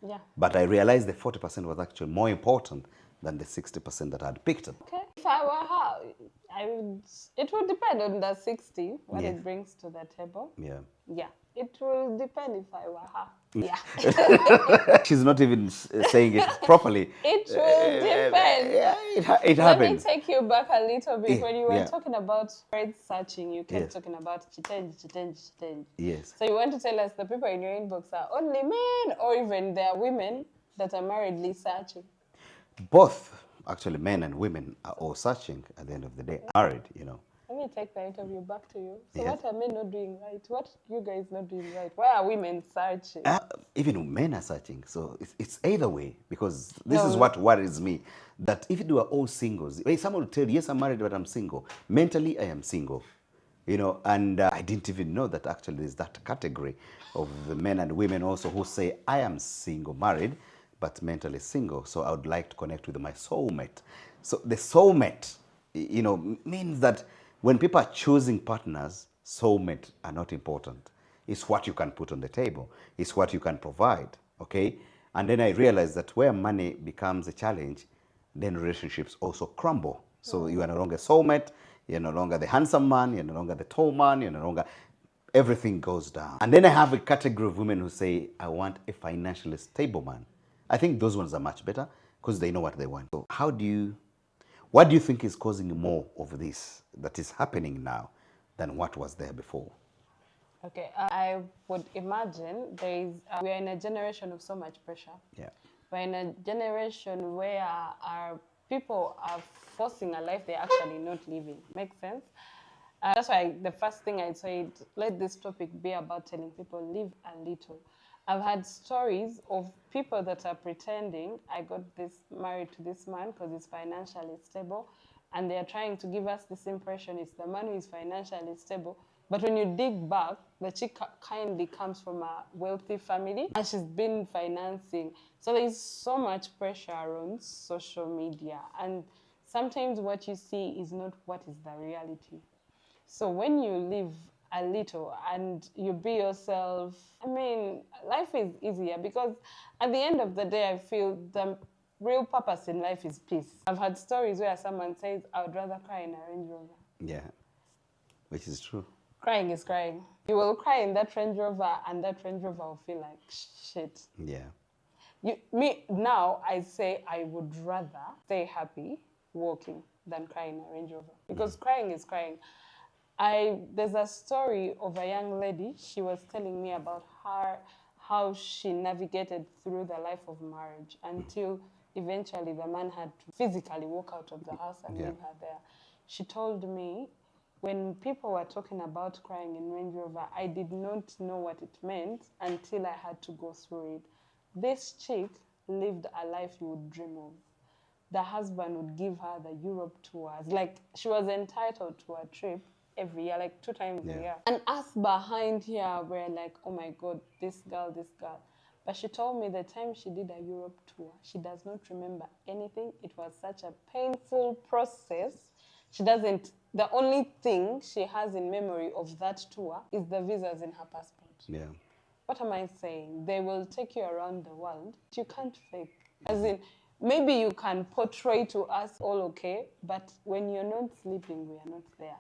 Yeah. But I realized the 40% was actually more important than the 60% that I'd picked. Okay. If I were her, it would depend on the 60, what Yes. it brings to the table. Yeah. Yeah. It will depend if I were her. Yeah. She's not even saying it properly. It will depend. Yeah, it Let me happens. take you back a little bit. When you were Yeah. talking about marriage searching, you kept Yes. talking about chitenji. Yes. So you want to tell us the people in your inbox are only men, or even there are women that are marriedly searching? Both, actually, men and women are all searching at the end of the day, married, Let me take the interview back to you. So Yes. what are men not doing right? What you guys not doing right? Why are women searching? Even men are searching. So it's either way, because this is No. what worries me, that if you are all singles, someone will tell you, yes, I'm married, but I'm single. Mentally, I am single. And I didn't even know that actually there's that category of the men and women also who say, I am single, married, but mentally single. So I would like to connect with my soulmate. So the soulmate, means that when people are choosing partners, soulmate are not important. It's what you can put on the table. It's what you can provide, okay? And then I realized that where money becomes a challenge, then relationships also crumble. So you are no longer soulmate, you're no longer the handsome man, you're no longer the tall man, you're no longer, everything goes down. And then I have a category of women who say, I want a financially stable man. I think those ones are much better because they know what they want. So what do you think is causing more of this that is happening now than what was there before? Okay, I would imagine we are in a generation of so much pressure. Yeah. We're in a generation where our people are forcing a life they're actually not living. Makes sense? That's why the first thing I said, let this topic be about telling people live a little. I've had stories of people that are pretending I got married to this man because he's financially stable, and they're trying to give us this impression it's the man who is financially stable. But when you dig back, the chick kindly comes from a wealthy family and she's been financing. So there's so much pressure on social media, and sometimes what you see is not what is the reality. So when you live a little and you be yourself, life is easier because at the end of the day, I feel the real purpose in life is peace. I've had stories where someone says, I would rather cry in a Range Rover. Yeah, which is true. Crying is crying. You will cry in that Range Rover and that Range Rover will feel like shit. Yeah. Now I say I would rather stay happy walking than cry in a Range Rover because crying is crying. There's a story of a young lady. She was telling me about how she navigated through the life of marriage until eventually the man had to physically walk out of the house and leave her there. She told me, when people were talking about crying in Range Rover, I did not know what it meant until I had to go through it. This chick lived a life you would dream of. The husband would give her the Europe tours. Like, she was entitled to a trip every year, like 2 times a year. And us behind here were like, oh my God, this girl. But she told me the time she did a Europe tour, she does not remember anything. It was such a painful process. The only thing she has in memory of that tour is the visas in her passport. Yeah. What am I saying? They will take you around the world. You can't fake. As in, maybe you can portray to us all okay, but when you're not sleeping, we are not there.